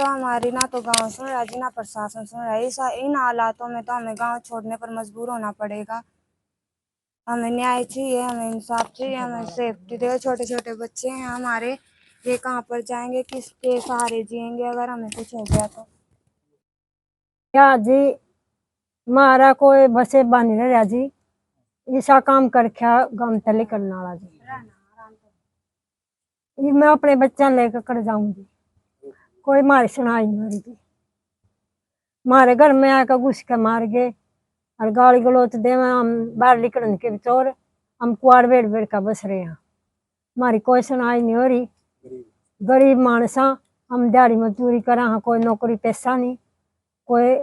तो हमारी ना तो गांव सुन रहा जी ना प्रशासन सुन रहा है। इन हालातों में तो हमें गांव छोड़ने पर मजबूर होना पड़ेगा। हमें न्याय चाहिए, हमें इंसाफ चाहिए, हमें सेफ्टी दे। छोटे छोटे बच्चे हैं हमारे, ये कहाँ पर जाएंगे, किसके सहारे जिएंगे अगर हमें कुछ हो गया तो। क्या जी मारा कोई बसे बन रहा जी, ऐसा काम कर क्या गम तले करने वाला जी। मैं अपने बच्चा लेकर कर जाऊंगी, कोई मारी सुनाई नहीं हो रही थी। मारे घर में आकर घुस के मार गए और गाली गलोच दे। हम बाहर निकलने के चोर, हम कुआर बेड़ बेड़ का बस रहे हैं। हमारी कोई सुनाई नहीं हो रही। गरीब मानसा, हम दिहाड़ी मजदूरी करा, हाँ कोई नौकरी पैसा नहीं, कोई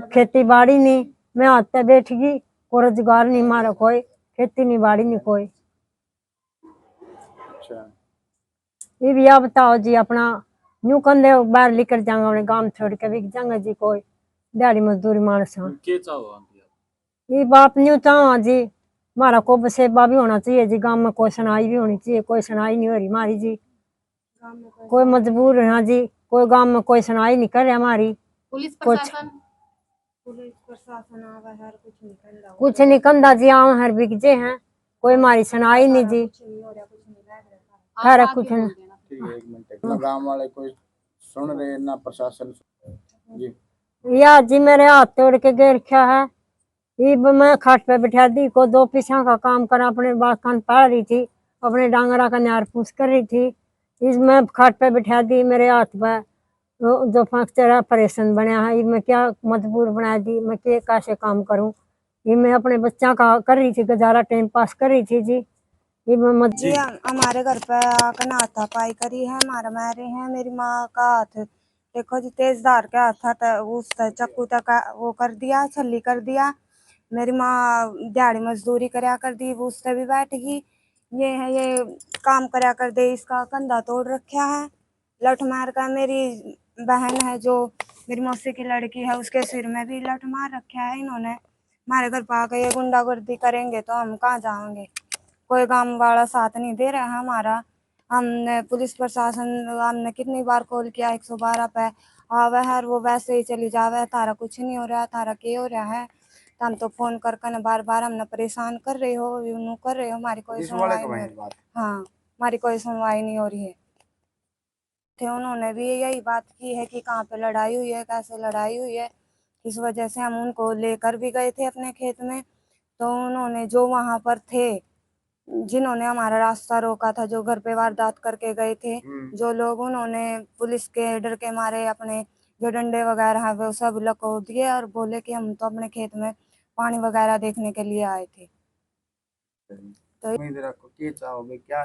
खेती बाड़ी नहीं। मैं हाथ पे बैठ गई, कोई रोजगार नहीं, मारा कोई खेती नहीं बाड़ी नहीं कोई। ये भी आप बताओ जी, अपना यूं कंधे बाहर लेकर जाऊंगा, अपने गांव छोड़ के भी जाऊंगा जी। कोई दिहाड़ी मजदूरी मानस ये बाप न्यू चाहो जी, हमारा को बसेबा भी होना चाहिए जी। गांव में कोई सुनाई भी होनी चाहिए, कोई सुनाई नहीं हो रही हमारी जी। कोई मजबूर है जी, कोई गांव में कोई सुनाई नहीं कर रहा हमारी। पुलिस प्रशासन कुछ नहीं कंधा जी, आम हर बिकजे हैं, कोई हमारी सुनाई नहीं जी। कुछ नहीं। गांव वाले कोई सुन रहे ना प्रशासन जी। या जी मेरे हाथ तोड़ के गिर रखा है। ये मैं खाट पे बैठा दी को दो पीछा का काम करा, अपने बाखान पाड़ रही थी, अपने डांगरा का न्यार पूछ कर रही थी। इसमें खाट पे बैठा दी, मेरे हाथ पे जो फ्रैक्चर ऑपरेशन बना है, ये मैं क्या मजबूर बना दी। मैं क्या कैसे काम करूं, ये मैं अपने बच्चा का कर रही थी गुजारा, टाइम पास कर रही थी जी। ये मैं जी हमारे घर पे आकर हाथापाई करी है, मारा मारे हैं। मेरी माँ का हाथ देखो जी, तेज धार के हाथ था, उस चक्कू तक वो कर दिया, छल्ली कर दिया। मेरी माँ दिहाड़ी मजदूरी करया कर दी, वो उससे भी बैठ गई। ये है ये काम करया कर दे, इसका कंधा तोड़ रखा है लठ मार का। मेरी बहन है जो मेरी मौसी की लड़की है, उसके सिर में भी लठ मार रखा है इन्होंने। हमारे घर पर आकर ये गुंडागर्दी करेंगे तो हम कहाँ जाएंगे। कोई गांव वाला साथ नहीं दे रहा है हमारा। हमने पुलिस प्रशासन, हमने कितनी बार कॉल किया 112 पे, आवे है वो वैसे ही चली जावे, तारा कुछ नहीं हो रहा, तारा क्या हो रहा है। तो हम तो फोन कर कर बार बार हमने परेशान कर रहे हो, यूं कर रहे हो, हमारी कोई सुनवाई नहीं हो रही। हाँ, हमारी कोई सुनवाई नहीं हो रही है। थे उन्होंने भी यही बात की है कि कहाँ पे लड़ाई हुई है, कैसे लड़ाई हुई है। इस वजह से हम उनको लेकर भी गए थे अपने खेत में। तो उन्होंने जो वहां पर थे, जिन्होंने हमारा रास्ता रोका था, जो घर पे वारदात करके गए थे जो लोग, उन्होंने पुलिस के डर के मारे अपने जो डंडे वगैरह है वो सब लको दिए और बोले कि हम तो अपने खेत में पानी वगैरह देखने के लिए आए थे। तो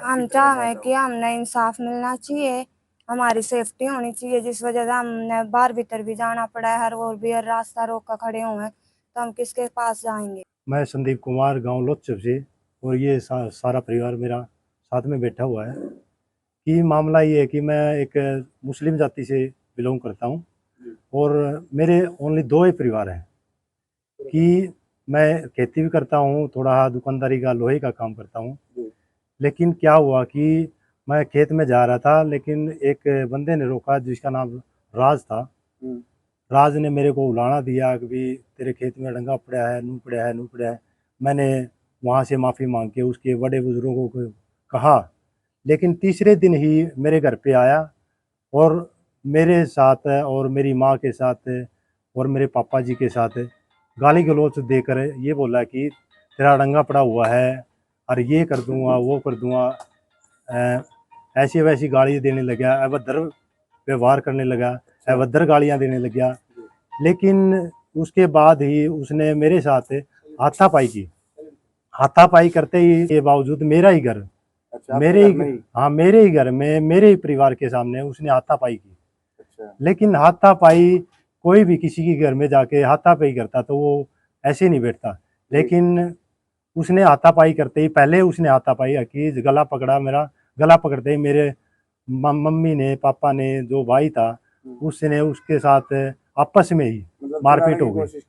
हम चाहे कि हमने इंसाफ मिलना चाहिए, हमारी सेफ्टी होनी चाहिए। जिस वजह से हमने बाहर भीतर भी जाना पड़ा है, हर और भी हर रास्ता रोक कर खड़े हुए हैं, तो हम किसके पास जाएंगे। मैं संदीप कुमार, गांव लोचप से, और ये सारा परिवार मेरा साथ में बैठा हुआ है। कि मामला ये है कि मैं एक मुस्लिम जाति से बिलोंग करता हूँ और मेरे ओनली दो ही परिवार हैं। कि मैं खेती भी करता हूँ, थोड़ा दुकानदारी का लोहे का काम करता हूँ। लेकिन क्या हुआ कि मैं खेत में जा रहा था, लेकिन एक बंदे ने रोका जिसका नाम राज था। राज ने मेरे को उलाना दिया कि भी तेरे खेत में डंगा पड़ा है, नू पड़ा है, नू पड़ा है। मैंने वहाँ से माफ़ी मांग के उसके बड़े बुजुर्गों को कहा, लेकिन तीसरे दिन ही मेरे घर पे आया और मेरे साथ और मेरी माँ के साथ और मेरे पापा जी के साथ गाली गलौच देकर ये बोला कि तेरा डंगा पड़ा हुआ है और ये कर दूंगा, वो कर दूंगा। ऐसी वैसी गाली देने लगा, अभद्र व्यवहार करने लगा, अभद्र गालियाँ देने लगा। लेकिन उसके बाद ही उसने मेरे साथ हाथापाई की। हाथापाई करते ही के बावजूद मेरा ही घर, मेरे ही, हाँ मेरे ही घर में, मेरे ही परिवार के सामने उसने हाथापाई की। लेकिन हाथापाई कोई भी किसी के घर में जाके हाथापाई करता तो वो ऐसे नहीं बैठता। लेकिन उसने हाथापाई करते ही, पहले उसने हाथापाई की, गला पकड़ा मेरा। गला पकड़ते ही मेरे मम्मी ने, पापा ने, जो भाई था उसने उसके साथ आपस में ही मारपीट हो गई।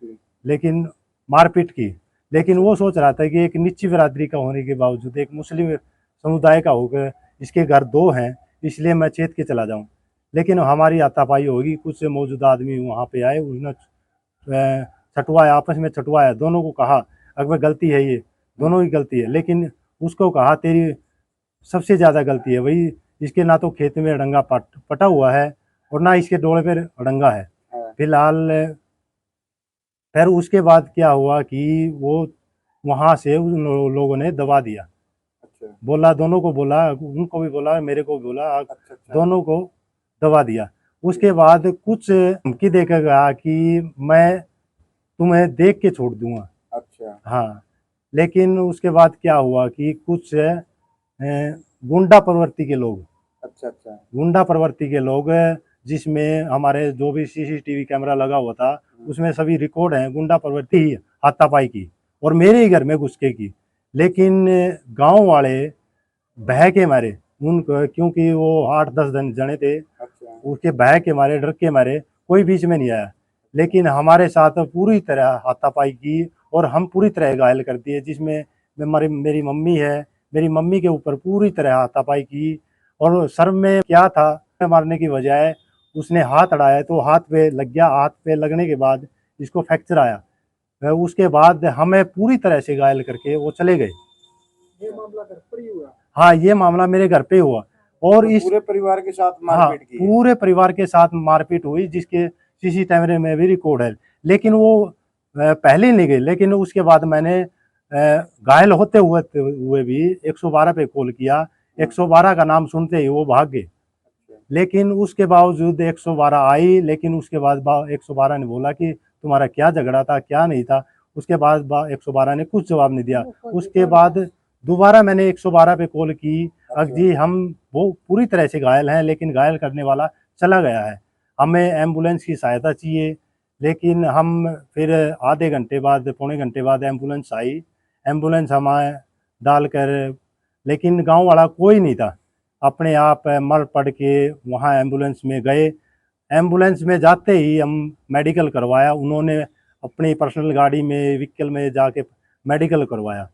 लेकिन मारपीट की, लेकिन वो सोच रहा था कि एक नीची बिरादरी का होने के बावजूद, एक मुस्लिम समुदाय का होकर इसके घर दो हैं, इसलिए मैं चेत के चला जाऊं। लेकिन हमारी हाथापाई होगी, कुछ मौजूदा आदमी वहाँ पे आए, उसने छटवाया, आपस में छटवाया, दोनों को कहा अगर गलती है ये दोनों की गलती है, लेकिन उसको कहा तेरी सबसे ज़्यादा गलती है भाई, इसके ना तो खेत में अड़ंगा पटा हुआ है और ना इसके डोले पर अड़ंगा है। फिलहाल फिर उसके बाद क्या हुआ कि वो वहाँ से उन लोगों ने दबा दिया। अच्छा बोला, दोनों को बोला, उनको भी बोला, मेरे को भी बोला, अच्छा दोनों को दबा दिया। उसके बाद कुछ धमकी देकर कहा कि मैं तुम्हें देख के छोड़ दूंगा। अच्छा हाँ, लेकिन उसके बाद क्या हुआ कि कुछ गुंडा प्रवृत्ति के लोग, अच्छा अच्छा गुंडा प्रवृत्ति के लोग, जिसमें हमारे जो भी सीसीटीवी कैमरा लगा हुआ था उसमें सभी रिकॉर्ड हैं, गुंडा प्रवृत्ति ही हाथापाई की और मेरे ही घर में घुस के की। लेकिन गांव वाले बह के मारे उनको, क्योंकि वो 8-10 जने थे, अच्छा उसके बह के मारे, डर के मारे, कोई बीच में नहीं आया। लेकिन हमारे साथ पूरी तरह हाथापाई की और हम पूरी तरह घायल कर दिए, जिसमें मेरी मम्मी है, मेरी मम्मी के ऊपर पूरी तरह हाथापाई की। और सर में क्या था मारने की बजाय उसने हाथ अड़ाया तो हाथ पे लग गया, हाथ पे लगने के बाद इसको फ्रैक्चर आया। उसके बाद हमें पूरी तरह से घायल करके वो चले गए। ये मामला घर पर ही हुआ? हाँ, ये मामला मेरे घर पे हुआ और तो इस पूरे परिवार के साथ हाँ, मारपीट की है? पूरे परिवार के साथ मारपीट हुई, जिसके सीसी कैमरे में भी रिकॉर्ड है। लेकिन वो पहले नहीं गई, लेकिन उसके बाद मैंने घायल होते हुए भी 112 पे कॉल किया। 112 का नाम सुनते ही वो भाग गए। लेकिन उसके बावजूद 112 आई, लेकिन उसके बाद 112 ने बोला कि तुम्हारा क्या झगड़ा था, क्या नहीं था। उसके बाद 112 ने कुछ जवाब नहीं दिया। उसके बाद दोबारा मैंने 112 पे कॉल की, जी हम वो पूरी तरह से घायल हैं, लेकिन घायल करने वाला चला गया है, हमें एम्बुलेंस की सहायता चाहिए। लेकिन हम फिर आधे घंटे बाद, पौने घंटे बाद एम्बुलेंस आई, एम्बुलेंस हमें डालकर, लेकिन गांव वाला कोई नहीं था, अपने आप मर पड़ के वहाँ एम्बुलेंस में गए। एम्बुलेंस में जाते ही हम मेडिकल करवाया, उन्होंने अपनी पर्सनल गाड़ी में, व्हीकल में जाके मेडिकल करवाया।